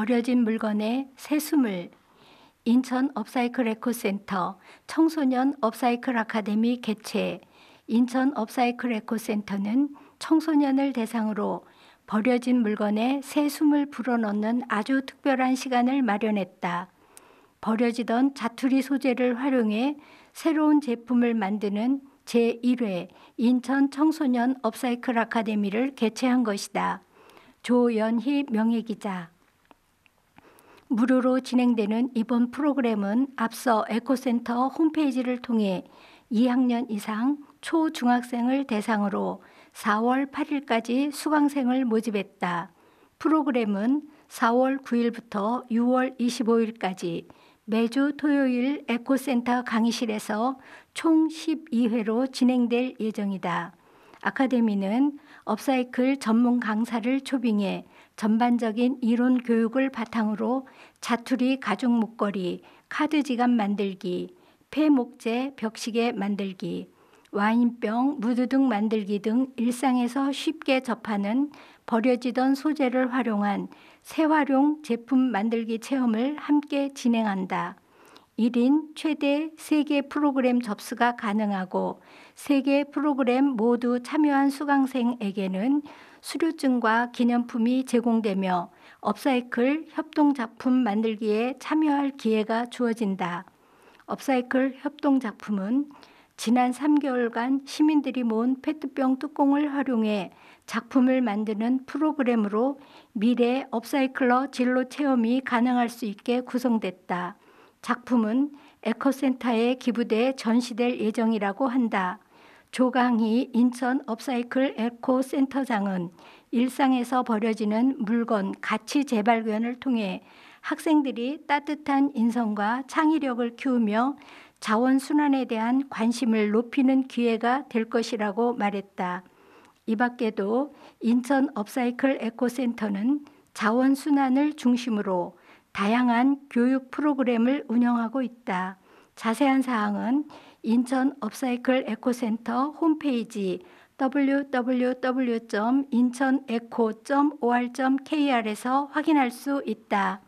버려진 물건의 새숨을 인천 업사이클 에코센터 청소년 업사이클 아카데미 개최. 인천 업사이클 에코센터는 청소년을 대상으로 버려진 물건에 새 숨을 불어넣는 아주 특별한 시간을 마련했다. 버려지던 자투리 소재를 활용해 새로운 제품을 만드는 제1회 인천 청소년 업사이클 아카데미를 개최한 것이다. 조연희 명예기자. 무료로 진행되는 이번 프로그램은 앞서 에코센터 홈페이지를 통해 2학년 이상 초중학생을 대상으로 4월 8일까지 수강생을 모집했다. 프로그램은 4월 9일부터 6월 25일까지 매주 토요일 에코센터 강의실에서 총 12회로 진행될 예정이다. 아카데미는 업사이클 전문 강사를 초빙해 전반적인 이론 교육을 바탕으로 자투리 가죽 목걸이, 카드 지갑 만들기, 폐목재 벽시계 만들기, 와인병, 무드 등 만들기 등 일상에서 쉽게 접하는 버려지던 소재를 활용한 재활용 제품 만들기 체험을 함께 진행한다. 1인 최대 3개 프로그램 접수가 가능하고 3개 프로그램 모두 참여한 수강생에게는 수료증과 기념품이 제공되며 업사이클 협동작품 만들기에 참여할 기회가 주어진다. 업사이클 협동작품은 지난 3개월간 시민들이 모은 페트병 뚜껑을 활용해 작품을 만드는 프로그램으로 미래 업사이클러 진로 체험이 가능할 수 있게 구성됐다. 작품은 에코센터에 기부돼 전시될 예정이라고 한다. 조강희 인천 업사이클 에코센터장은 일상에서 버려지는 물건 가치 재발견을 통해 학생들이 따뜻한 인성과 창의력을 키우며 자원순환에 대한 관심을 높이는 기회가 될 것이라고 말했다. 이 밖에도 인천 업사이클 에코센터는 자원순환을 중심으로 다양한 교육 프로그램을 운영하고 있다. 자세한 사항은 인천 업사이클 에코센터 홈페이지 www.incheco.or.kr에서 확인할 수 있다.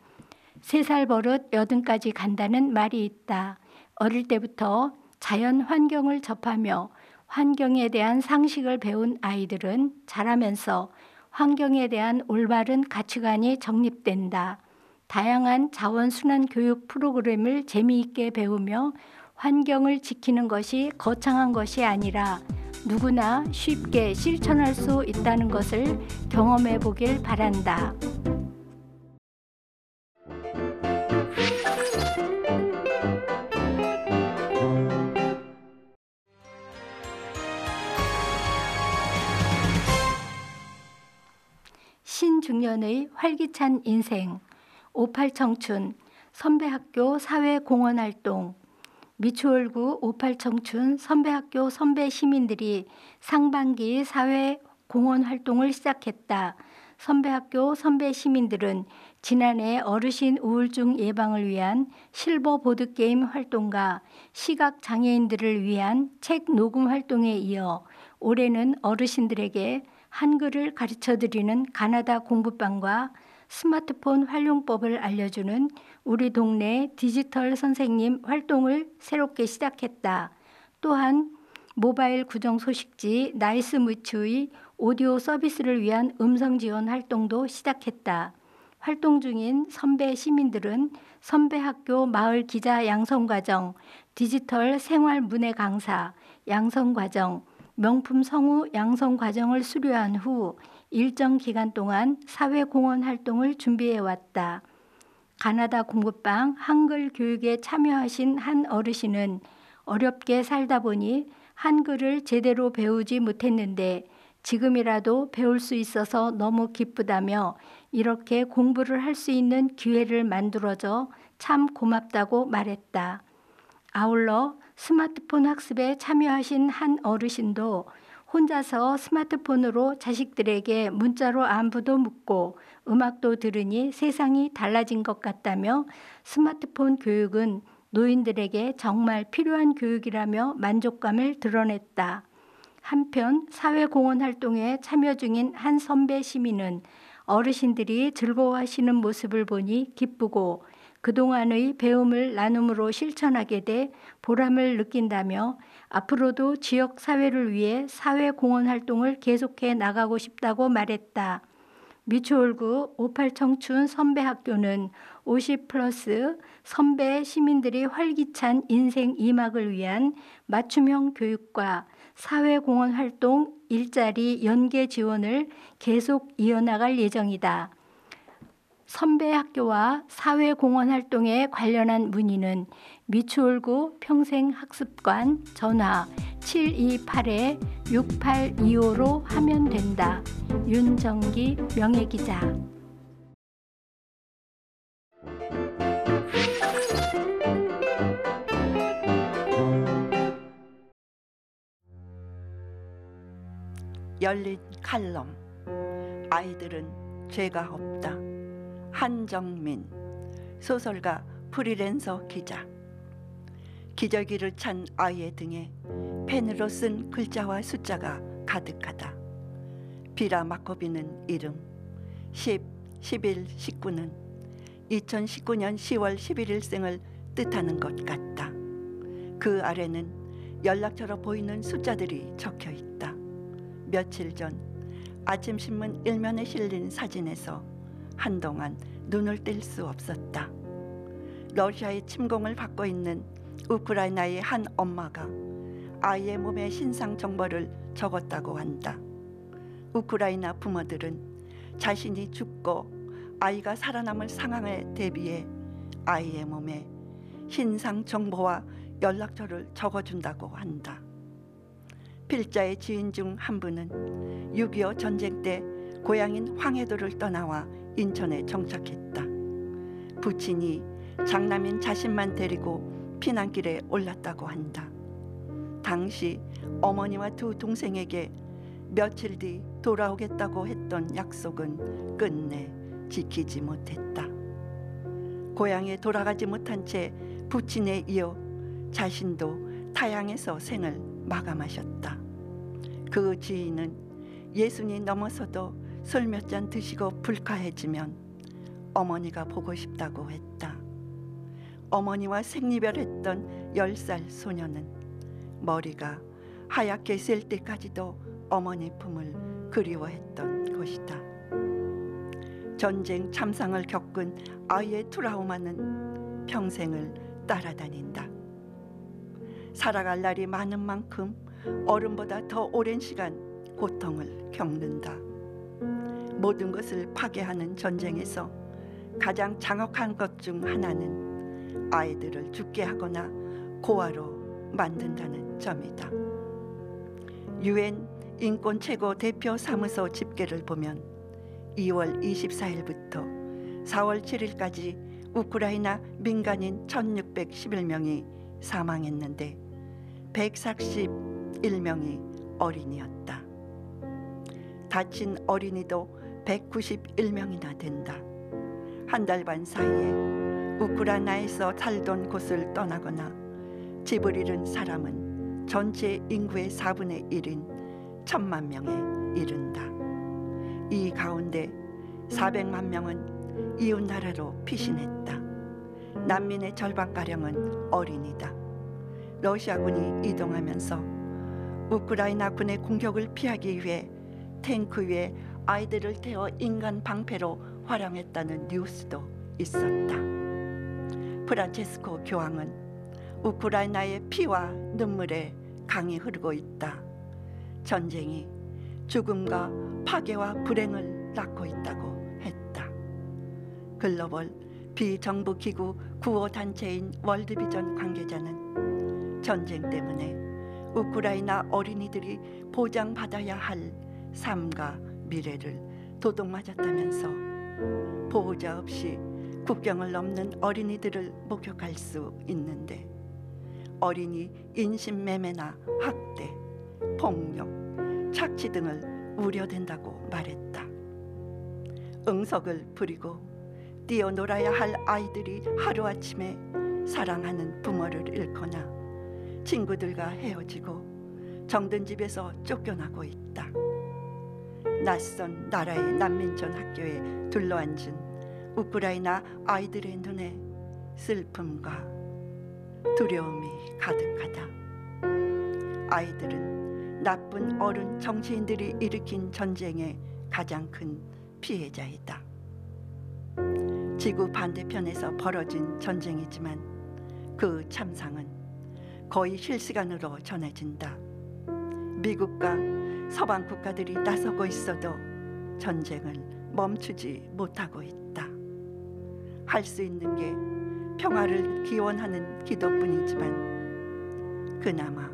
3살 버릇 80까지 간다는 말이 있다. 어릴 때부터 자연 환경을 접하며 환경에 대한 상식을 배운 아이들은 자라면서 환경에 대한 올바른 가치관이 정립된다. 다양한 자원순환 교육 프로그램을 재미있게 배우며 환경을 지키는 것이 거창한 것이 아니라 누구나 쉽게 실천할 수 있다는 것을 경험해 보길 바란다. 신중년의 활기찬 인생, 58청춘, 선배학교 사회공헌활동. 미추홀구 58청춘 선배학교 선배 시민들이 상반기 사회공헌활동을 시작했다. 선배학교 선배 시민들은 지난해 어르신 우울증 예방을 위한 실버 보드게임 활동과 시각장애인들을 위한 책 녹음 활동에 이어 올해는 어르신들에게 한글을 가르쳐드리는 가나다 공부방과 스마트폰 활용법을 알려주는 우리 동네 디지털 선생님 활동을 새롭게 시작했다. 또한 모바일 구정 소식지 나이스무츠의 오디오 서비스를 위한 음성 지원 활동도 시작했다. 활동 중인 선배 시민들은 선배학교 마을 기자 양성과정, 디지털 생활 문해 강사 양성과정, 명품 성우 양성과정을 수료한 후 일정 기간 동안 사회공헌 활동을 준비해왔다. 가나다 공부방 한글 교육에 참여하신 한 어르신은 어렵게 살다 보니 한글을 제대로 배우지 못했는데 지금이라도 배울 수 있어서 너무 기쁘다며 이렇게 공부를 할 수 있는 기회를 만들어줘 참 고맙다고 말했다. 아울러 스마트폰 학습에 참여하신 한 어르신도 혼자서 스마트폰으로 자식들에게 문자로 안부도 묻고 음악도 들으니 세상이 달라진 것 같다며 스마트폰 교육은 노인들에게 정말 필요한 교육이라며 만족감을 드러냈다. 한편 사회공헌 활동에 참여 중인 한 선배 시민은 어르신들이 즐거워하시는 모습을 보니 기쁘고 그동안의 배움을 나눔으로 실천하게 돼 보람을 느낀다며 앞으로도 지역 사회를 위해 사회공헌 활동을 계속해 나가고 싶다고 말했다. 미추홀구 58 청춘 선배학교는 50 플러스 선배 시민들이 활기찬 인생 2막을 위한 맞춤형 교육과 사회공헌 활동 일자리 연계 지원을 계속 이어나갈 예정이다. 선배 학교와 사회공헌 활동에 관련한 문의는 미추홀구 평생학습관 전화 728-6825로 하면 된다. 윤정기 명예기자. 열린 칼럼. 아이들은 죄가 없다. 한정민. 소설가, 프리랜서 기자. 기저귀를 찬 아이의 등에 펜으로 쓴 글자와 숫자가 가득하다. 비라 마코비는 이름. 10, 11, 19는 2019년 10월 11일생을 뜻하는 것 같다. 그 아래는 연락처로 보이는 숫자들이 적혀 있다. 며칠 전 아침 신문 일면에 실린 사진에서 한동안 눈을 뗄 수 없었다. 러시아의 침공을 받고 있는 우크라이나의 한 엄마가 아이의 몸의 신상 정보를 적었다고 한다. 우크라이나 부모들은 자신이 죽고 아이가 살아남을 상황에 대비해 아이의 몸에 신상 정보와 연락처를 적어준다고 한다. 필자의 지인 중 한 분은 6.25 전쟁 때 고향인 황해도를 떠나와 인천에 정착했다. 부친이 장남인 자신만 데리고 피난길에 올랐다고 한다. 당시 어머니와 두 동생에게 며칠 뒤 돌아오겠다고 했던 약속은 끝내 지키지 못했다. 고향에 돌아가지 못한 채 부친에 이어 자신도 타향에서 생을 마감하셨다. 그 지인은 예순이 넘어서도 술 몇 잔 드시고 불쾌해지면 어머니가 보고 싶다고 했다. 어머니와 생이별했던 10살 소녀는 머리가 하얗게 셀 때까지도 어머니 품을 그리워했던 것이다. 전쟁 참상을 겪은 아이의 트라우마는 평생을 따라다닌다. 살아갈 날이 많은 만큼 어른보다 더 오랜 시간 고통을 겪는다. 모든 것을 파괴하는 전쟁에서 가장 장혹한 것 중 하나는 아이들을 죽게 하거나 고아로 만든다는 점이다. 유엔 인권 최고 대표 사무소 집계를 보면 2월 24일부터 4월 7일까지 우크라이나 민간인 1611명이 사망했는데 141명이 어린이였다. 다친 어린이도 191명이나 된다. 한 달 반 사이에 우크라이나에서 살던 곳을 떠나거나 집을 잃은 사람은 전체 인구의 4분의 1인 1,000만 명에 이른다. 이 가운데 400만 명은 이웃 나라로 피신했다. 난민의 절반가량은 어린이다. 러시아군이 이동하면서 우크라이나 군의 공격을 피하기 위해 탱크 위에 아이들을 태워 인간 방패로 활용했다는 뉴스도 있었다. 프란체스코 교황은 우크라이나의 피와 눈물에 강이 흐르고 있다. 전쟁이 죽음과 파괴와 불행을 낳고 있다고 했다. 글로벌 비정부 기구 구호 단체인 월드비전 관계자는 전쟁 때문에 우크라이나 어린이들이 보장받아야 할 삶과 미래를 도둑맞았다면서 보호자 없이 국경을 넘는 어린이들을 목격할 수 있는데 어린이 인신매매나 학대, 폭력, 착취 등을 우려된다고 말했다. 응석을 부리고 뛰어놀아야 할 아이들이 하루아침에 사랑하는 부모를 잃거나 친구들과 헤어지고 정든 집에서 쫓겨나고 있다. 낯선 나라의 난민촌 학교에 둘러앉은 우크라이나 아이들의 눈에 슬픔과 두려움이 가득하다. 아이들은 나쁜 어른 정치인들이 일으킨 전쟁의 가장 큰 피해자이다. 지구 반대편에서 벌어진 전쟁이지만 그 참상은 거의 실시간으로 전해진다. 미국과 서방 국가들이 나서고 있어도 전쟁을 멈추지 못하고 있다. 할 수 있는 게 평화를 기원하는 기도뿐이지만 그나마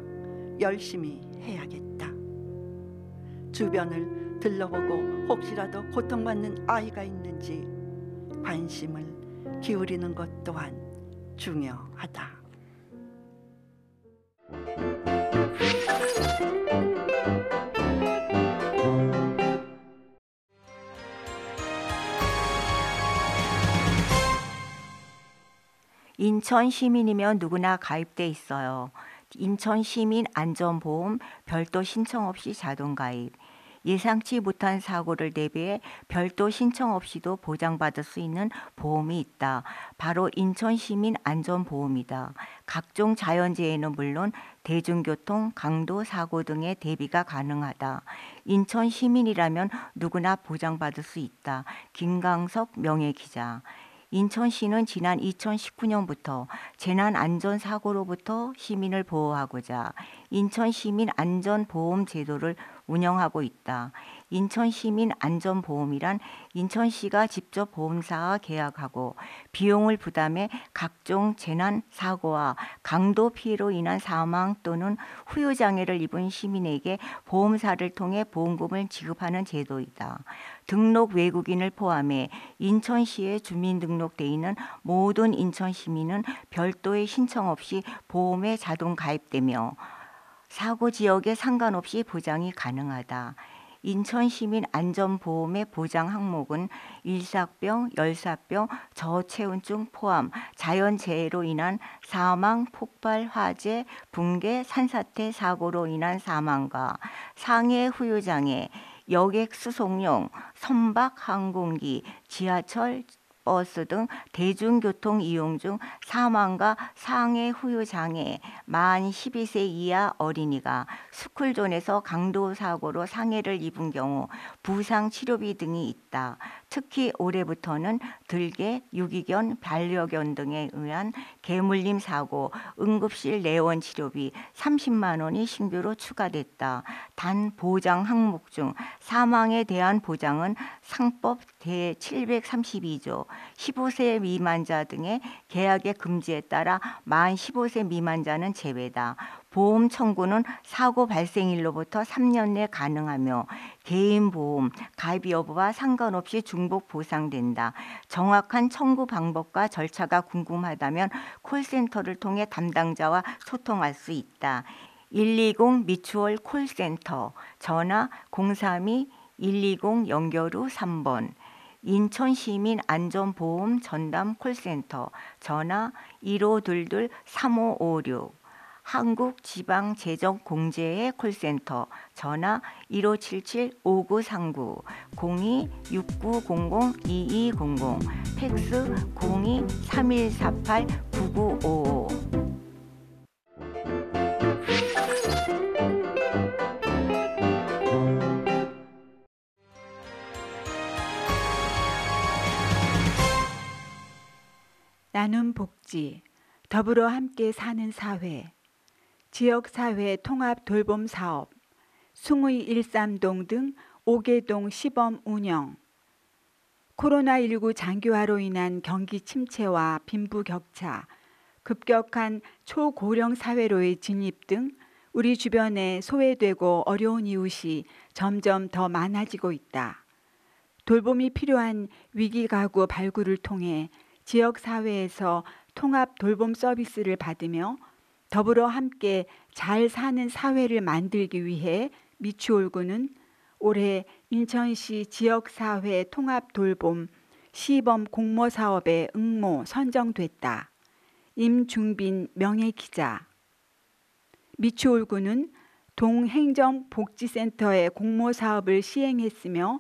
열심히 해야겠다. 주변을 들러보고 혹시라도 고통받는 아이가 있는지 관심을 기울이는 것 또한 중요하다. 인천 시민이면 누구나 가입돼 있어요. 인천 시민 안전보험 별도 신청 없이 자동 가입. 예상치 못한 사고를 대비해 별도 신청 없이도 보장받을 수 있는 보험이 있다. 바로 인천 시민 안전보험이다. 각종 자연재해는 물론 대중교통, 강도, 사고 등의 대비가 가능하다. 인천 시민이라면 누구나 보장받을 수 있다. 김강석 명예기자. 인천시는 지난 2019년부터 재난안전사고로부터 시민을 보호하고자 인천시민안전보험 제도를 운영하고 있다. 인천시민안전보험이란 인천시가 직접 보험사와 계약하고 비용을 부담해 각종 재난, 사고와 강도 피해로 인한 사망 또는 후유장애를 입은 시민에게 보험사를 통해 보험금을 지급하는 제도이다. 등록 외국인을 포함해 인천시에 주민등록돼 있는 모든 인천시민은 별도의 신청 없이 보험에 자동 가입되며 사고 지역에 상관없이 보장이 가능하다. 인천시민 안전보험의 보장 항목은 일사병, 열사병, 저체온증 포함 자연재해로 인한 사망, 폭발, 화재, 붕괴, 산사태 사고로 인한 사망과 상해 후유장애, 여객 수송용, 선박, 항공기, 지하철, 버스 등 대중교통 이용 중 사망과 상해 후유장애, 만 12세 이하 어린이가 스쿨존에서 강도 사고로 상해를 입은 경우 부상 치료비 등이 있다. 특히 올해부터는 들개, 유기견, 반려견 등에 의한 개물림 사고, 응급실 내원 치료비 30만 원이 신규로 추가됐다. 단 보장 항목 중 사망에 대한 보장은 상법 제732조 15세 미만자 등의 계약의 금지에 따라 만 15세 미만자는 제외다. 보험 청구는 사고 발생일로부터 3년 내 가능하며 개인보험 가입 여부와 상관없이 중복 보상된다. 정확한 청구 방법과 절차가 궁금하다면 콜센터를 통해 담당자와 소통할 수 있다. 120 미추홀 콜센터 전화 032-120 연결 후 3번 인천시민 안전보험 전담 콜센터 전화 1522-3556 한국지방재정공제회 콜센터 전화 1577-5939 02-6900-2200 팩스 02-3148-9955 나눔 복지, 더불어 함께 사는 사회, 지역사회 통합 돌봄 사업, 숭의 일삼동 등 5개 동 시범 운영, 코로나19 장기화로 인한 경기 침체와 빈부격차, 급격한 초고령 사회로의 진입 등 우리 주변에 소외되고 어려운 이웃이 점점 더 많아지고 있다. 돌봄이 필요한 위기가구 발굴을 통해 지역사회에서 통합 돌봄 서비스를 받으며 더불어 함께 잘 사는 사회를 만들기 위해 미추홀구는 올해 인천시 지역사회 통합 돌봄 시범 공모사업에 응모 선정됐다. 임중빈 명예기자. 미추홀구는 동행정복지센터의 공모사업을 시행했으며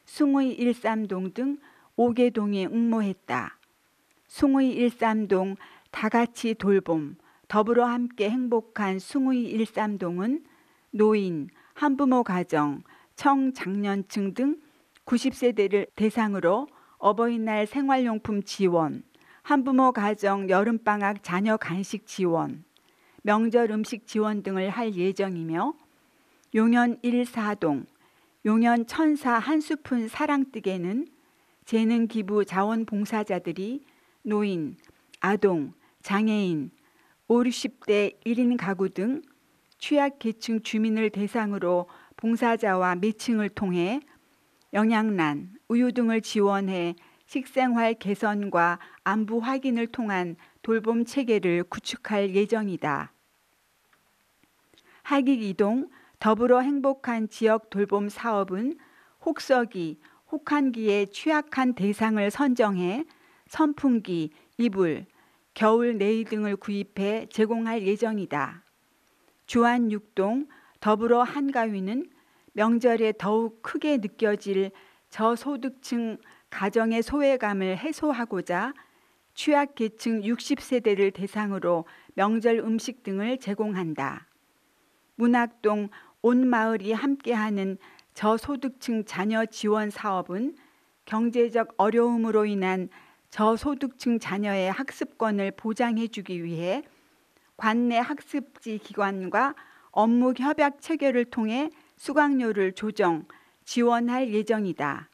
숭의 13동 등 5개 동이 응모했다. 숭의 13동 다같이 돌봄, 더불어 함께 행복한 숭의 13동은 노인, 한부모 가정, 청장년층 등 90세대를 대상으로 어버이날 생활용품 지원, 한부모 가정 여름방학 자녀 간식 지원, 명절 음식 지원 등을 할 예정이며 용현 1사동, 용현 천사 한스푼 사랑뜨개는 재능기부 자원봉사자들이 노인, 아동, 장애인, 50대 1인 가구 등 취약계층 주민을 대상으로 봉사자와 매칭을 통해 영양난, 우유 등을 지원해 식생활 개선과 안부 확인을 통한 돌봄 체계를 구축할 예정이다. 하기이동 더불어 행복한 지역 돌봄 사업은 혹서기, 혹한기에 취약한 대상을 선정해 선풍기, 이불, 겨울 내의 등을 구입해 제공할 예정이다. 주안 6동 더불어 한가위는 명절에 더욱 크게 느껴질 저소득층 가정의 소외감을 해소하고자 취약계층 60세대를 대상으로 명절 음식 등을 제공한다. 문학동 온 마을이 함께하는 저소득층 자녀 지원 사업은 경제적 어려움으로 인한 저소득층 자녀의 학습권을 보장해주기 위해 관내 학습지 기관과 업무 협약 체결을 통해 수강료를 조정, 지원할 예정이다.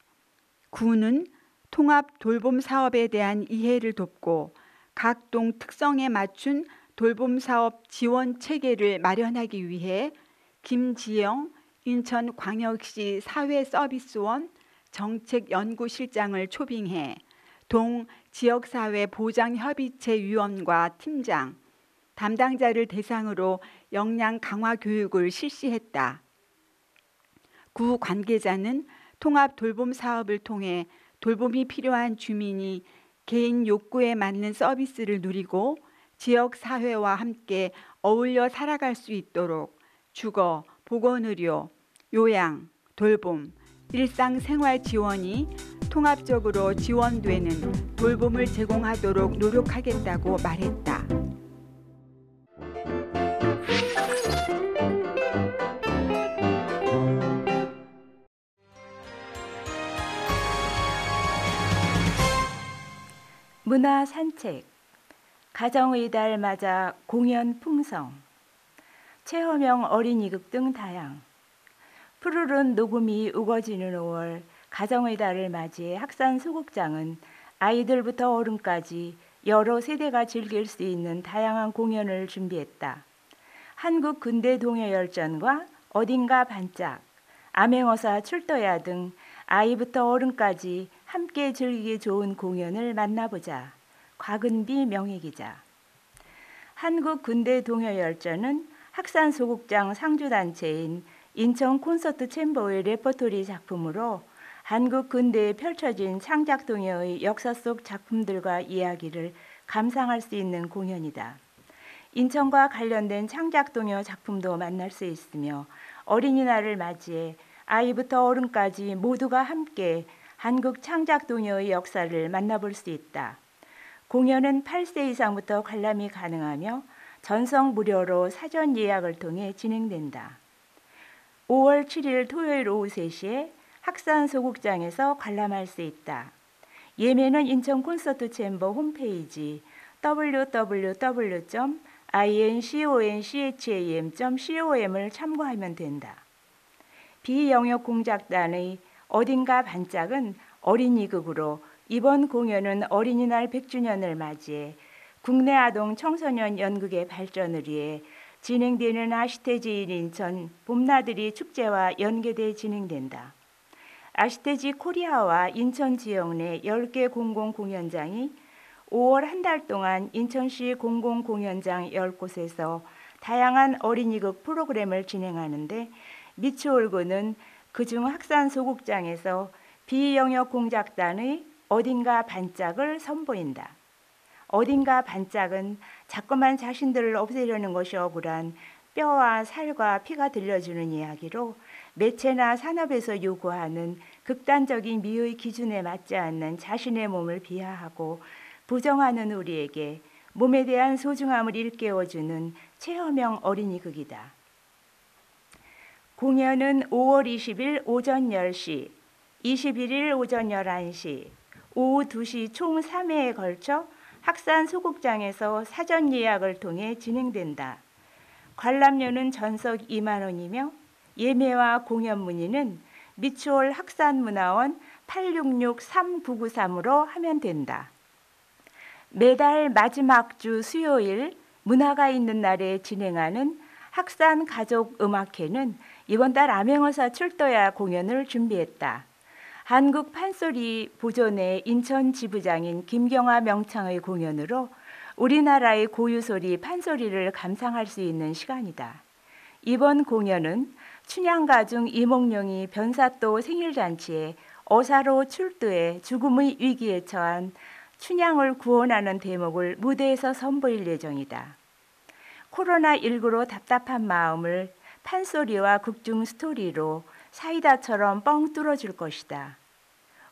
구는 통합 돌봄 사업에 대한 이해를 돕고 각 동 특성에 맞춘 돌봄 사업 지원 체계를 마련하기 위해 김지영 인천광역시 사회서비스원 정책연구실장을 초빙해 동 지역사회보장협의체 위원과 팀장, 담당자를 대상으로 역량 강화 교육을 실시했다. 구 관계자는 통합 돌봄 사업을 통해 돌봄이 필요한 주민이 개인 욕구에 맞는 서비스를 누리고 지역 사회와 함께 어울려 살아갈 수 있도록 주거, 보건의료, 요양, 돌봄, 일상생활 지원이 통합적으로 지원되는 돌봄을 제공하도록 노력하겠다고 말했다. 문화 산책, 가정의 달 맞아 공연 풍성, 최허명 어린이극 등 다양, 푸르른 녹음이 우거지는 5월 가정의 달을 맞이해 학산 소극장은 아이들부터 어른까지 여러 세대가 즐길 수 있는 다양한 공연을 준비했다. 한국 근대 동요열전과 어딘가 반짝, 암행어사 출도야 등 아이부터 어른까지 함께 즐기기 좋은 공연을 만나보자. 곽은비 명예기자. 한국 근대 동요열전은 학산 소극장 상주단체인 인천 콘서트 챔버의 레퍼토리 작품으로 한국 근대에 펼쳐진 창작동요의 역사 속 작품들과 이야기를 감상할 수 있는 공연이다. 인천과 관련된 창작동요 작품도 만날 수 있으며 어린이날을 맞이해 아이부터 어른까지 모두가 함께 한국 창작동요의 역사를 만나볼 수 있다. 공연은 8세 이상부터 관람이 가능하며 전석 무료로 사전 예약을 통해 진행된다. 5월 7일 토요일 오후 3시에 학산 소극장에서 관람할 수 있다. 예매는 인천 콘서트 챔버 홈페이지 www.inconcham.com을 참고하면 된다. 비영역 공작단의 어딘가 반짝은 어린이극으로 이번 공연은 어린이날 100주년을 맞이해 국내 아동 청소년 연극의 발전을 위해 진행되는 아시태지인 인천 봄나들이 축제와 연계돼 진행된다. 아시태지 코리아와 인천 지역 내 10개 공공공연장이 5월 한 달 동안 인천시 공공공연장 10곳에서 다양한 어린이극 프로그램을 진행하는데 미추홀구는 그중 학산 소극장에서 비영역 공작단의 어딘가 반짝을 선보인다. 어딘가 반짝은 자꾸만 자신들을 없애려는 것이 억울한 뼈와 살과 피가 들려주는 이야기로 매체나 산업에서 요구하는 극단적인 미의 기준에 맞지 않는 자신의 몸을 비하하고 부정하는 우리에게 몸에 대한 소중함을 일깨워주는 체험형 어린이극이다. 공연은 5월 20일 오전 10시, 21일 오전 11시, 오후 2시 총 3회에 걸쳐 학산 소극장에서 사전 예약을 통해 진행된다. 관람료는 전석 2만 원이며 예매와 공연 문의는 미추홀 학산문화원 866-3993으로 하면 된다. 매달 마지막 주 수요일 문화가 있는 날에 진행하는 학산 가족 음악회는 이번 달 암행어사 출도야 공연을 준비했다. 한국 판소리 보존회 인천 지부장인 김경화 명창의 공연으로 우리나라의 고유소리 판소리를 감상할 수 있는 시간이다. 이번 공연은 춘향가중 이몽룡이 변사또 생일잔치에 어사로 출두해 죽음의 위기에 처한 춘향을 구원하는 대목을 무대에서 선보일 예정이다. 코로나19로 답답한 마음을 판소리와 극중 스토리로 사이다처럼 뻥 뚫어줄 것이다.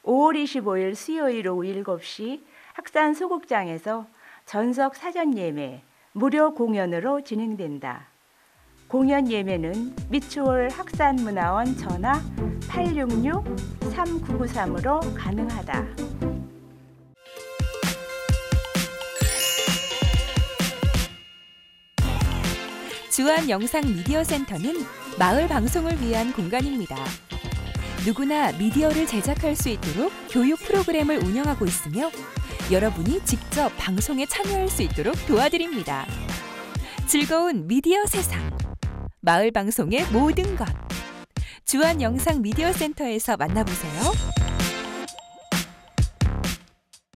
5월 25일 수요일 오후 7시 학산 소극장에서 전석 사전 예매, 무료 공연으로 진행된다. 공연 예매는 미추홀 학산문화원 전화 866-3993으로 가능하다. 주한 영상 미디어 센터는 마을 방송을 위한 공간입니다. 누구나 미디어를 제작할 수 있도록 교육 프로그램을 운영하고 있으며 여러분이 직접 방송에 참여할 수 있도록 도와드립니다. 즐거운 미디어 세상, 마을 방송의 모든 것. 주한 영상 미디어 센터에서 만나보세요.